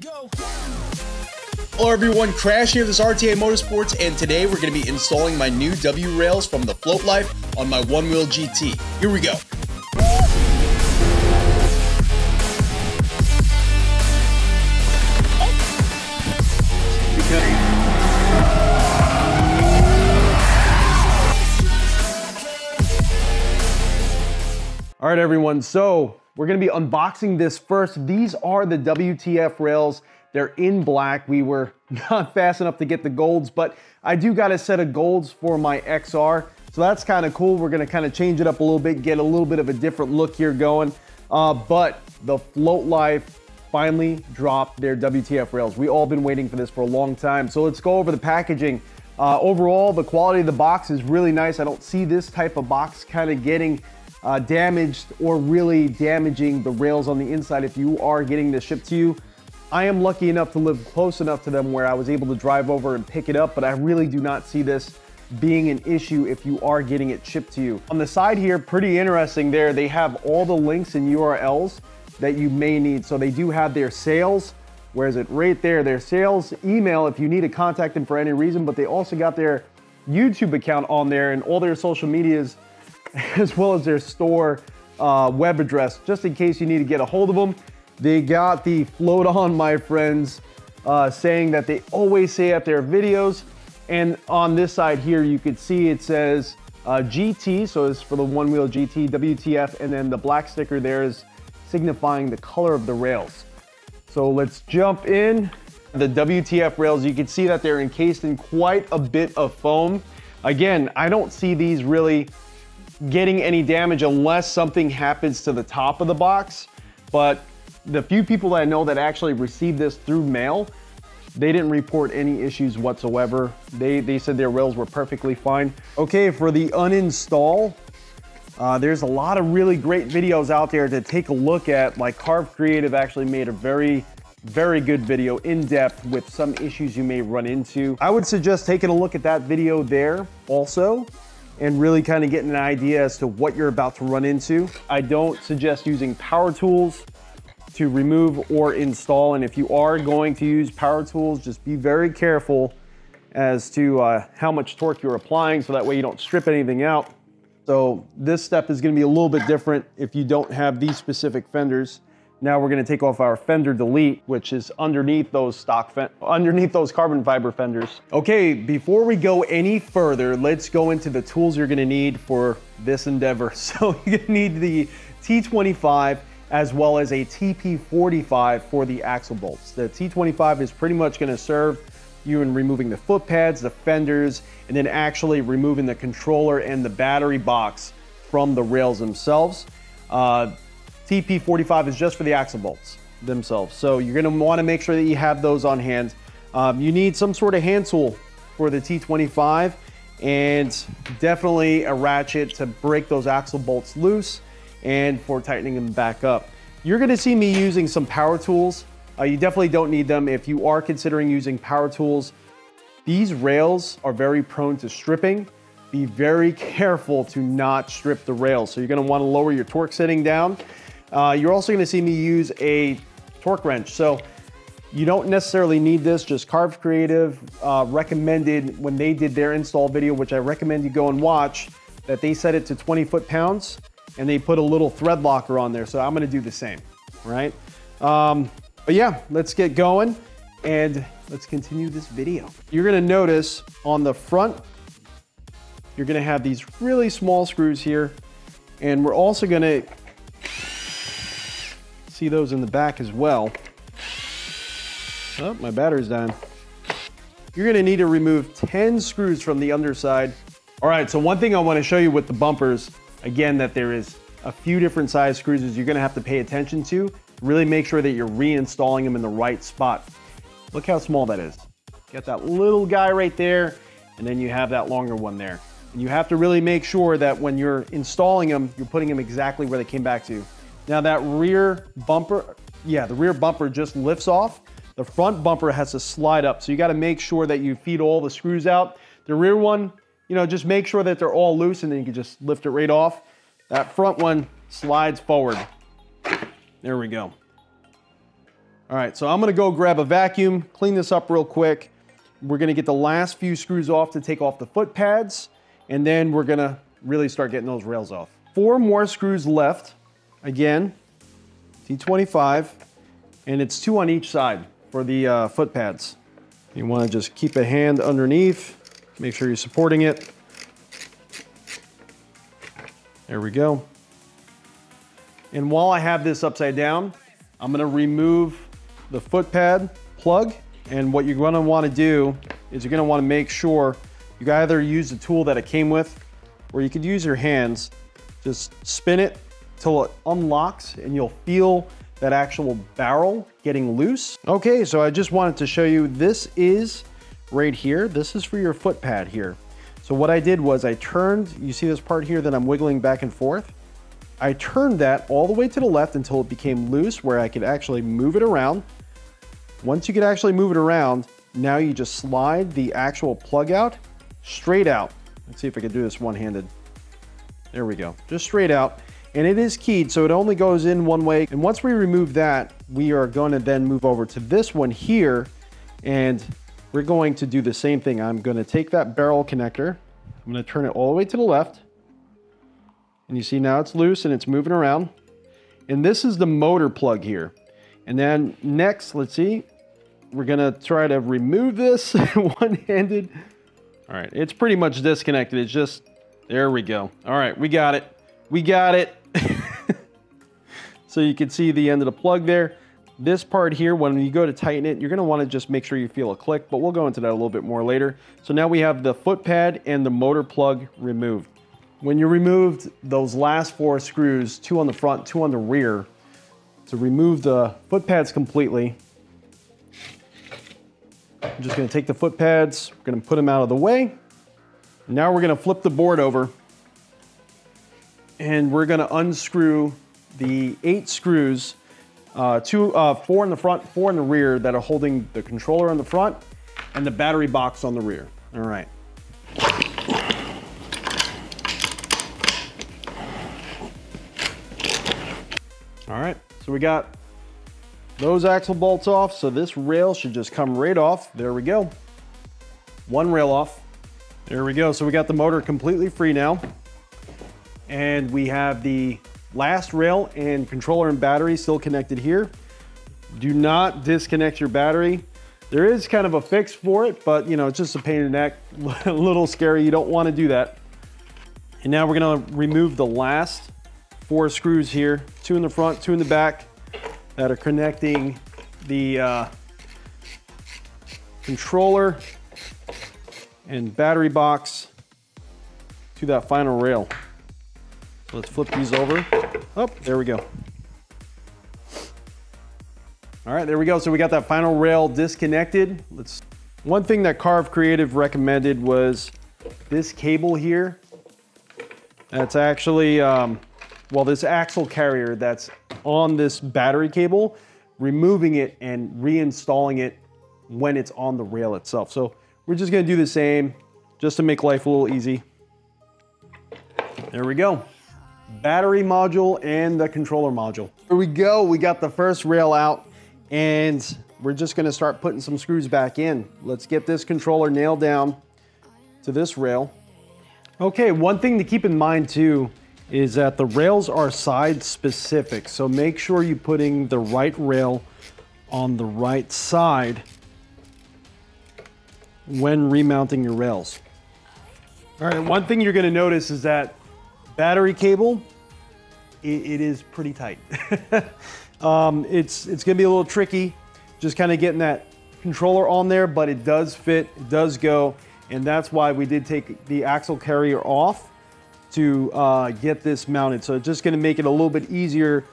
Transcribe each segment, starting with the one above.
go. Hello everyone, Crash here, this RTA Motorsports, and today we're going to be installing my new W rails from the Float Life on my Onewheel GT. Here we go. All right, everyone, so we're gonna be unboxing this first. These are the WTF rails. They're in black. We were not fast enough to get the golds, but I do got a set of golds for my XR, so that's kind of cool. We're gonna kind of change it up a little bit, get a little bit of a different look here going. But the Float Life finally dropped their WTF rails. We all been waiting for this for a long time, so let's go over the packaging. Overall, the quality of the box is really nice. I don't see this type of box kind of getting damaged or really damaging the rails on the inside if you are getting this shipped to you. I am lucky enough to live close enough to them where I was able to drive over and pick it up, but I really do not see this being an issue if you are getting it shipped to you. On the side here, pretty interesting there, they have all the links and URLs that you may need. So they do have their sales, where is it? Right there, their sales email if you need to contact them for any reason, but they also got their YouTube account on there and all their social medias, as well as their store web address, just in case you need to get a hold of them. They got the float on, my friends, saying that they always say at their videos. And on this side here, you could see it says GT, so it's for the Onewheel GT, WTF, and then the black sticker there is signifying the color of the rails. So let's jump in. The WTF rails, you can see that they're encased in quite a bit of foam. Again, I don't see these really getting any damage unless something happens to the top of the box, but the few people that I know that actually received this through mail, they didn't report any issues whatsoever. They said their rails were perfectly fine. Okay, for the uninstall, there's a lot of really great videos out there to take a look at. Like Carve Creative actually made a very good video in depth with some issues you may run into. I would suggest taking a look at that video there also, and really kind of getting an idea as to what you're about to run into. I don't suggest using power tools to remove or install, and if you are going to use power tools, just be very careful as to how much torque you're applying, so that way you don't strip anything out. So this step is going to be a little bit different if you don't have these specific fenders. Now we're going to take off our fender delete, which is underneath those carbon fiber fenders. Okay, before we go any further, let's go into the tools you're going to need for this endeavor. So you're going to need the T25 as well as a TP45 for the axle bolts. The T25 is pretty much going to serve you in removing the foot pads, the fenders, and then actually removing the controller and the battery box from the rails themselves. TP45 is just for the axle bolts themselves. So you're going to want to make sure that you have those on hand. You need some sort of hand tool for the T25 and definitely a ratchet to break those axle bolts loose and for tightening them back up. You're going to see me using some power tools. You definitely don't need them if you are considering using power tools. These rails are very prone to stripping. Be very careful to not strip the rails. So you're going to want to lower your torque setting down. You're also going to see me use a torque wrench. So you don't necessarily need this, just Carve Creative recommended when they did their install video, which I recommend you go and watch, that they set it to 20 foot-pounds and they put a little thread locker on there. So I'm going to do the same, right? But yeah, let's get going and let's continue this video. You're going to notice on the front, you're going to have these really small screws here, and we're also going to see those in the back as well. Oh, my battery's dying. You're going to need to remove 10 screws from the underside. All right, so one thing I want to show you with the bumpers, again, that there is a few different size screws you're going to have to pay attention to. Really make sure that you're reinstalling them in the right spot. Look how small that is. Got that little guy right there, and then you have that longer one there. And you have to really make sure that when you're installing them, you're putting them exactly where they came back to. Now that rear bumper, the rear bumper just lifts off. The front bumper has to slide up. So you got to make sure that you feed all the screws out. The rear one, just make sure that they're all loose and then you can just lift it right off. That front one slides forward. There we go. All right, so I'm gonna go grab a vacuum, clean this up real quick. We're gonna get the last few screws off to take off the foot pads, and then we're gonna really start getting those rails off. 4 more screws left. Again, T25, and it's 2 on each side for the foot pads. You wanna just keep a hand underneath, make sure you're supporting it. There we go. And while I have this upside down, I'm gonna remove the foot pad plug. And what you're gonna wanna do is you're gonna wanna make sure you either use the tool that it came with, or you could use your hands. Just spin it till it unlocks and you'll feel that actual barrel getting loose. Okay, so I just wanted to show you, this is right here. This is for your foot pad here. So what I did was I turned, you see this part here that I'm wiggling back and forth? I turned that all the way to the left until it became loose where I could actually move it around. Once you could actually move it around, now you just slide the actual plug out, straight out. Let's see if I can do this one-handed. There we go, just straight out. And it is keyed, so it only goes in one way. And once we remove that, we are going to then move over to this one here, and we're going to do the same thing. I'm going to take that barrel connector, I'm going to turn it all the way to the left, and you see now it's loose and it's moving around. And this is the motor plug here. And then next, let's see, we're going to try to remove this one-handed. All right, it's pretty much disconnected. It's just, there we go. All right, we got it. We got it. So you can see the end of the plug there. This part here, when you go to tighten it, you're gonna wanna just make sure you feel a click, but we'll go into that a little bit more later. So now we have the foot pad and the motor plug removed. When you removed those last 4 screws, 2 on the front, 2 on the rear, to remove the foot pads completely, I'm just gonna take the foot pads, we're gonna put them out of the way. Now we're gonna flip the board over and we're gonna unscrew the 8 screws, 4 in the front, 4 in the rear that are holding the controller on the front and the battery box on the rear. All right. All right, so we got those axle bolts off, so this rail should just come right off. There we go. 1 rail off. There we go. So we got the motor completely free now. And we have the last rail and controller and battery still connected here. Do not disconnect your battery. There is kind of a fix for it, but you know, it's just a pain in the neck, a little scary. You don't want to do that. And now we're going to remove the last 4 screws here, 2 in the front, 2 in the back, that are connecting the controller and battery box to that final rail. So let's flip these over. Oh, there we go. All right, there we go. So we got that final rail disconnected. One thing that Carve Creative recommended was this cable here. That's actually, well, this axle carrier that's on this battery cable, removing it and reinstalling it when it's on the rail itself. So we're just gonna do the same just to make life a little easy. There we go. Battery module and the controller module. Here we go, we got the first rail out and we're just gonna start putting some screws back in. Let's get this controller nailed down to this rail. Okay, one thing to keep in mind too is that the rails are side specific. So make sure you're putting the right rail on the right side when remounting your rails. All right, one thing you're gonna notice is that battery cable, it is pretty tight. It's gonna be a little tricky, just kind of getting that controller on there, but it does fit, it does go, and that's why we did take the axle carrier off to get this mounted. So it's just gonna make it a little bit easier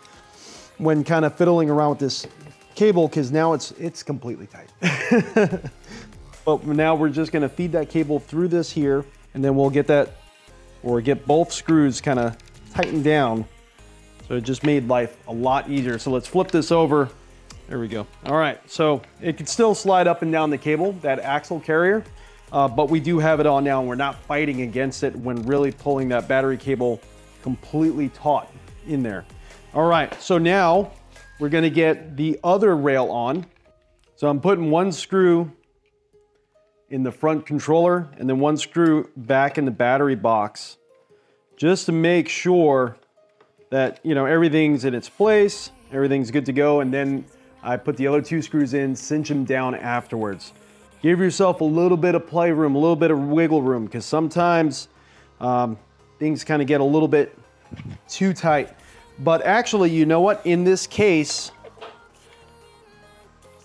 when kind of fiddling around with this cable, because now it's completely tight. But now we're just gonna feed that cable through this here, and then we'll get that, or get both screws kind of tightened down. So it just made life a lot easier. So let's flip this over. There we go. All right, so it can still slide up and down the cable, that axle carrier, but we do have it on now and we're not fighting against it when really pulling that battery cable completely taut in there. All right, so now we're gonna get the other rail on. So I'm putting one screw in the front controller and then one screw back in the battery box, just to make sure that, you know, everything's in its place, everything's good to go. And then I put the other two screws in, cinch them down afterwards. Give yourself a little bit of playroom, a little bit of wiggle room, because sometimes things kind of get a little bit too tight. But actually, you know what? In this case,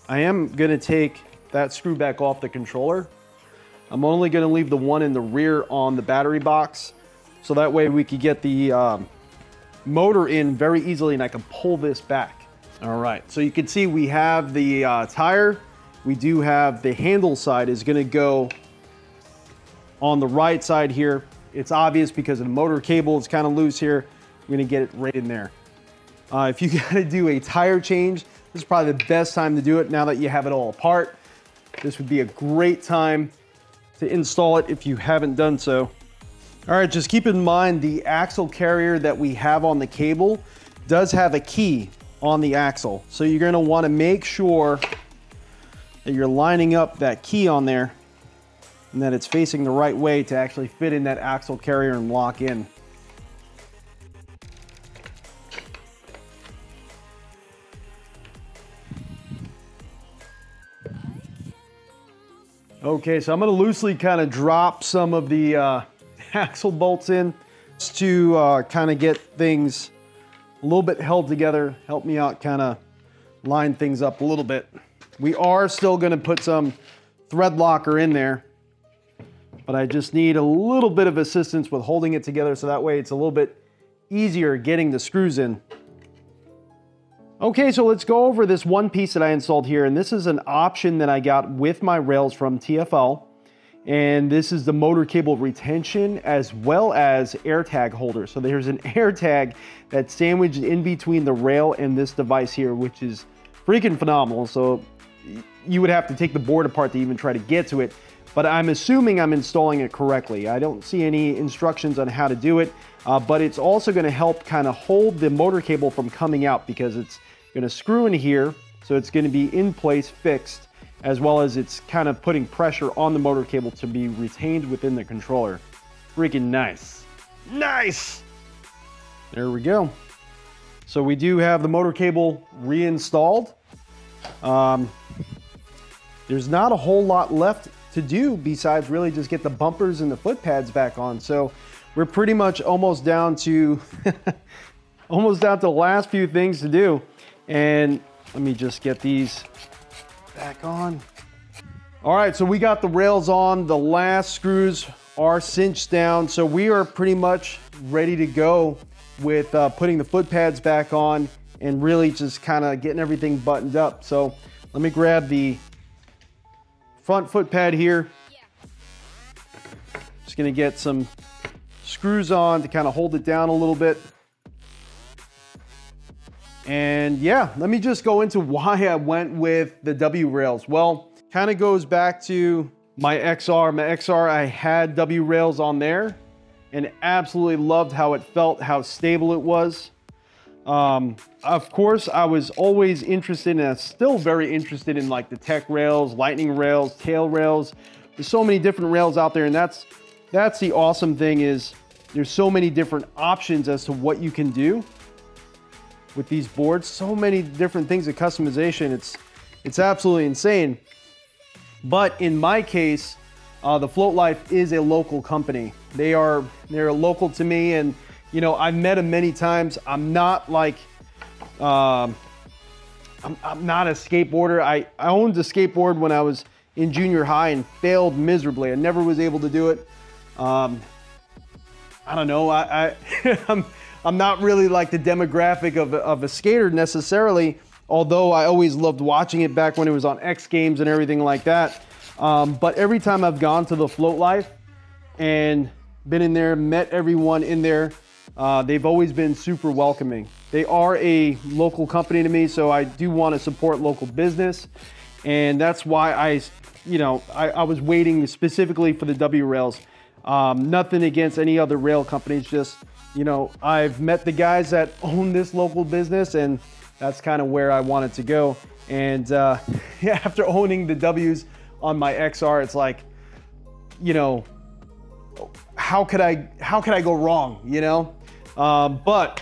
I am gonna take that screw back off the controller. I'm only gonna leave the one in the rear on the battery box, so that way we could get the motor in very easily and I can pull this back. All right, so you can see we have the tire. We do have the handle side is gonna go on the right side here. It's obvious because of the motor cable is kind of loose here. We're gonna get it right in there. If you gotta do a tire change, this is probably the best time to do it now that you have it all apart. This would be a great time to install it if you haven't done so. All right, just keep in mind the axle carrier that we have on the cable does have a key on the axle. So you're gonna wanna make sure that you're lining up that key on there and that it's facing the right way to actually fit in that axle carrier and lock in. Okay, so I'm gonna loosely kind of drop some of the axle bolts in just to kind of get things a little bit held together, help me out kind of line things up a little bit. We are still gonna put some thread locker in there, but I just need a little bit of assistance with holding it together so that way it's a little bit easier getting the screws in. Okay, so let's go over this one piece that I installed here, and this is an option that I got with my rails from TFL, and this is the motor cable retention as well as air tag holder. So there's an air tag that's sandwiched in between the rail and this device here, which is freaking phenomenal. So you would have to take the board apart to even try to get to it, but I'm assuming I'm installing it correctly. I don't see any instructions on how to do it, but it's also gonna help kind of hold the motor cable from coming out because it's gonna screw in here, so it's gonna be in place, fixed, as well as it's kind of putting pressure on the motor cable to be retained within the controller. Freaking nice. Nice! There we go. So we do have the motor cable reinstalled. There's not a whole lot left to do besides really just get the bumpers and the foot pads back on. So we're pretty much almost down to almost down to the last few things to do. And let me just get these back on. All right, so we got the rails on. The last screws are cinched down. So we are pretty much ready to go with putting the foot pads back on and really just kind of getting everything buttoned up. So let me grab the front foot pad here. Just gonna get some screws on to kind of hold it down a little bit. And yeah, let me just go into why I went with the W rails. Well, kind of goes back to my XR. My XR, I had W rails on there and absolutely loved how it felt, how stable it was. Of course, I was always interested and still very interested in like the tech rails, lightning rails, tail rails. There's so many different rails out there, and that's the awesome thing is there's so many different options as to what you can do with these boards. So many different things of customization. It's absolutely insane. But in my case, the Float Life is a local company. They're local to me, and you know, I've met them many times. I'm not like I'm not a skateboarder. I owned a skateboard when I was in junior high and failed miserably. I never was able to do it. I don't know. I'm not really like the demographic of a skater necessarily, although I always loved watching it back when it was on X Games and everything like that. But every time I've gone to the Float Life and been in there, met everyone in there, they've always been super welcoming. They are a local company to me, so I do want to support local business. And that's why I was waiting specifically for the W rails. Nothing against any other rail companies, just, you know, I've met the guys that own this local business and That's kind of where I want it to go. And yeah, after owning the W's on my XR, it's like, you know, how could I go wrong, you know? But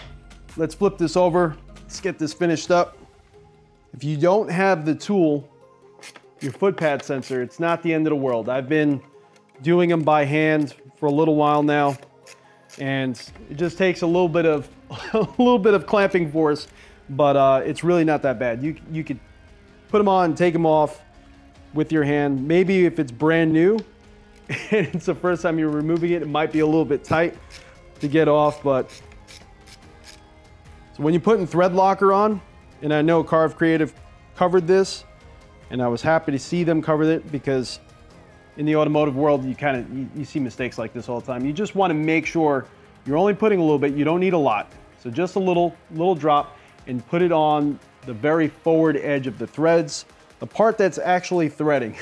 let's flip this over. Let's get this finished up. If you don't have the tool, your foot pad sensor, it's not the end of the world. I've been doing them by hand for a little while now, and it just takes a little bit of clamping force, but it's really not that bad. You could put them on, take them off with your hand. Maybe if it's brand new and it's the first time you're removing it, it might be a little bit tight to get off, but so when you're putting thread locker on, and I know Carve Creative covered this, and I was happy to see them cover it, because in the automotive world, you see mistakes like this all the time. You just want to make sure you're only putting a little bit. You don't need a lot. So just a little drop, and put it on the very forward edge of the threads, the part that's actually threading,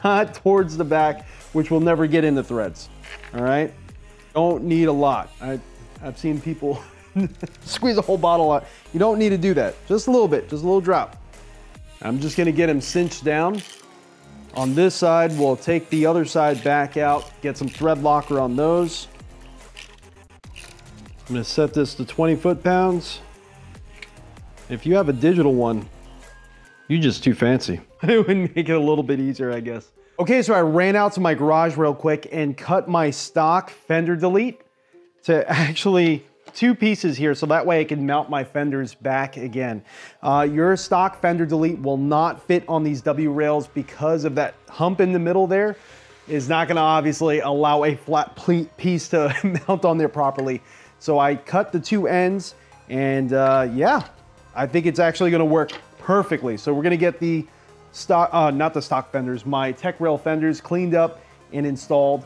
not towards the back, which will never get in the threads. All right? Don't need a lot. I've seen people squeeze a whole bottle out. You don't need to do that. Just a little bit, just a little drop. I'm just gonna get them cinched down. On this side, we'll take the other side back out, get some thread locker on those. I'm gonna set this to 20 foot-pounds. If you have a digital one, you're just too fancy. It would make it a little bit easier, I guess. Okay, so I ran out to my garage real quick and cut my stock fender delete to actually 2 pieces here, so that way I can mount my fenders back again. Your stock fender delete will not fit on these W rails because of that hump in the middle there. Is not gonna obviously allow a flat piece to mount on there properly. So I cut the 2 ends, and yeah, I think it's actually gonna work perfectly. So we're gonna get the stock, not the stock fenders, my tech rail fenders cleaned up and installed,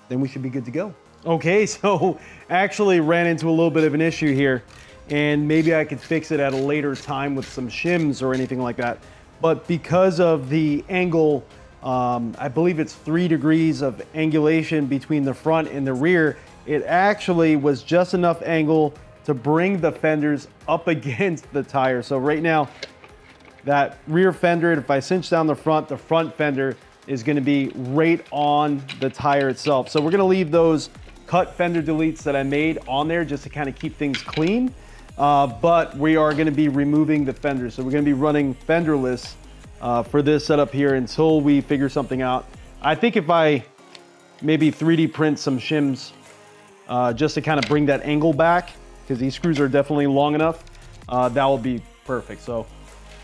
then we should be good to go. Okay, so actually ran into a little bit of an issue here, and maybe I could fix it at a later time with some shims or anything like that. But because of the angle, I believe it's 3 degrees of angulation between the front and the rear, it actually was just enough angle to bring the fenders up against the tire. So right now, that rear fender, if I cinch down the front fender is gonna be right on the tire itself. So we're gonna leave those cut fender deletes that I made on there just to kind of keep things clean. But we are gonna be removing the fenders. So we're gonna be running fenderless for this setup here until we figure something out. I think if I maybe 3D print some shims just to kind of bring that angle back, because these screws are definitely long enough, that will be perfect. So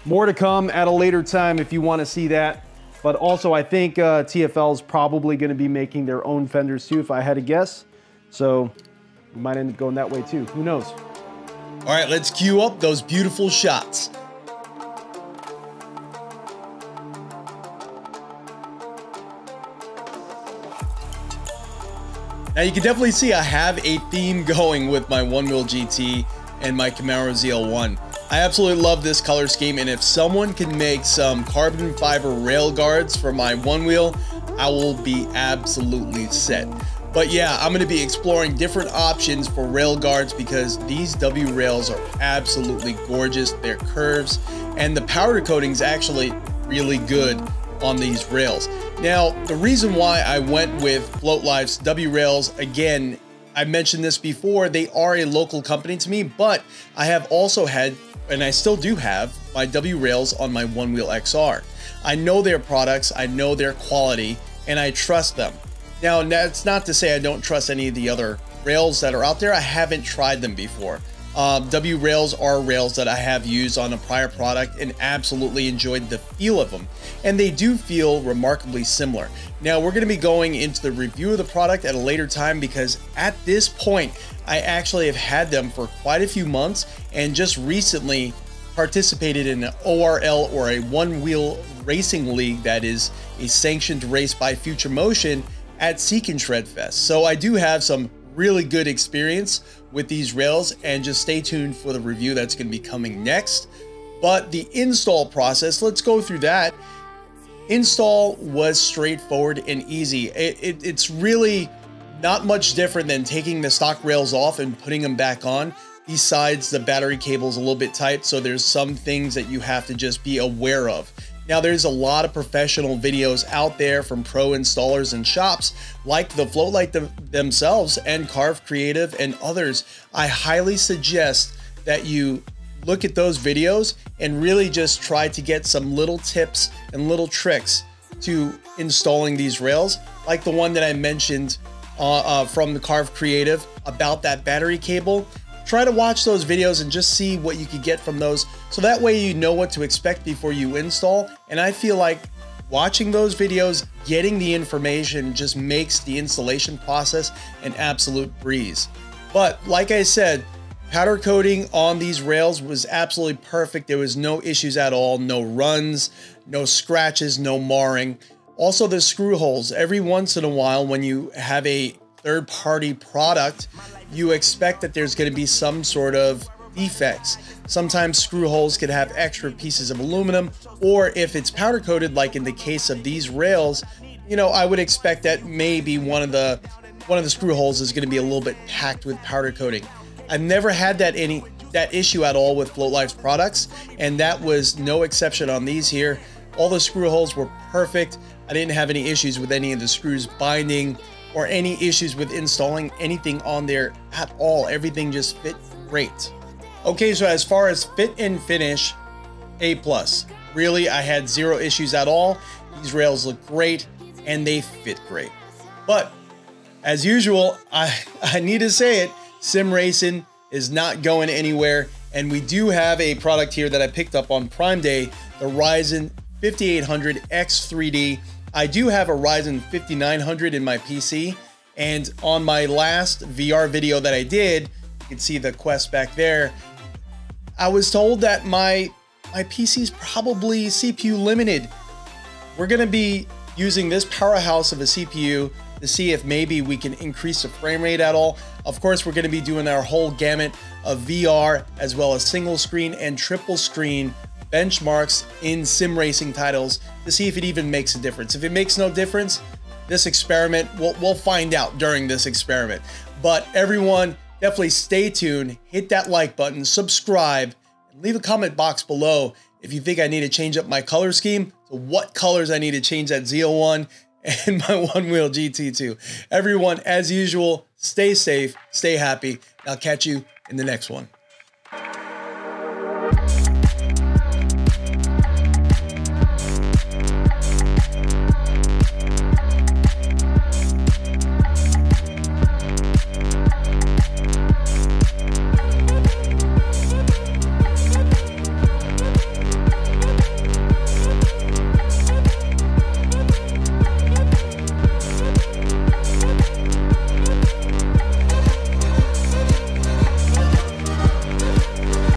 more to come at a later time if you want to see that. But also I think TFL is probably going to be making their own fenders too, if I had to guess. So we might end up going that way too. Who knows? All right, let's cue up those beautiful shots. Now you can definitely see I have a theme going with my Onewheel GT and my Camaro ZL1. I absolutely love this color scheme, and if someone can make some carbon fiber rail guards for my Onewheel, I will be absolutely set. But yeah, I'm going to be exploring different options for rail guards because these W rails are absolutely gorgeous. Their curves and the powder coating is actually really good on these rails. Now, the reason why I went with FloatLife's W rails, again, I mentioned this before, they are a local company to me, but I have also had, and I still do have, my W rails on my Onewheel XR. I know their products, I know their quality, and I trust them. Now, that's not to say I don't trust any of the other rails that are out there. I haven't tried them before. W rails are rails that I have used on a prior product and absolutely enjoyed the feel of them. And they do feel remarkably similar. Now, we're going to be going into the review of the product at a later time because at this point, I actually have had them for quite a few months and just recently participated in an ORL, or a one-wheel racing league that is a sanctioned race by Future Motion at Seek and Shred Fest. So I do have some really good experience with these rails, and just stay tuned for the review that's going to be coming next. But the install process, let's go through that. Install was straightforward and easy. It's really not much different than taking the stock rails off and putting them back on. besides the battery cable is a little bit tight, so there's some things that you have to just be aware of. Now, there's a lot of professional videos out there from pro installers and shops like the Floatlight themselves and Carve Creative and others. I highly suggest that you look at those videos and really just try to get some little tips and little tricks to installing these rails, like the one that I mentioned from the Carve Creative about that battery cable. Try to watch those videos and just see what you could get from those, so that way you know what to expect before you install. And I feel like watching those videos, getting the information just makes the installation process an absolute breeze. But like I said, powder coating on these rails was absolutely perfect. There was no issues at all, no runs, no scratches, no marring. Also the screw holes, every once in a while when you have a third-party product, you expect that there's going to be some sort of defects. Sometimes screw holes could have extra pieces of aluminum, or if it's powder coated, like in the case of these rails, you know, I would expect that maybe one of the screw holes is going to be a little bit packed with powder coating. I've never had that issue at all with Floatlife's products, and that was no exception on these here. All the screw holes were perfect. I didn't have any issues with any of the screws binding or any issues with installing anything on there at all. Everything just fit great. Okay, so as far as fit and finish, A+. Really, I had zero issues at all. These rails look great and they fit great. But as usual, I need to say it, sim racing is not going anywhere. And we do have a product here that I picked up on Prime Day, the Ryzen 5800 X3D. I do have a Ryzen 5900 in my PC, and on my last VR video that I did, you can see the Quest back there, I was told that my PC is probably CPU limited. We're gonna be using this powerhouse of a CPU to see if maybe we can increase the frame rate at all. Of course, we're gonna be doing our whole gamut of VR as well as single screen and triple screen benchmarks in sim racing titles to see if it even makes a difference. If it makes no difference, this experiment, we'll find out during this experiment. But everyone, definitely stay tuned, hit that like button, subscribe, and leave a comment box below if you think I need to change up my color scheme, to what colors I need to change that Z01 and my Onewheel GT2. Everyone, as usual, stay safe, stay happy. I'll catch you in the next one.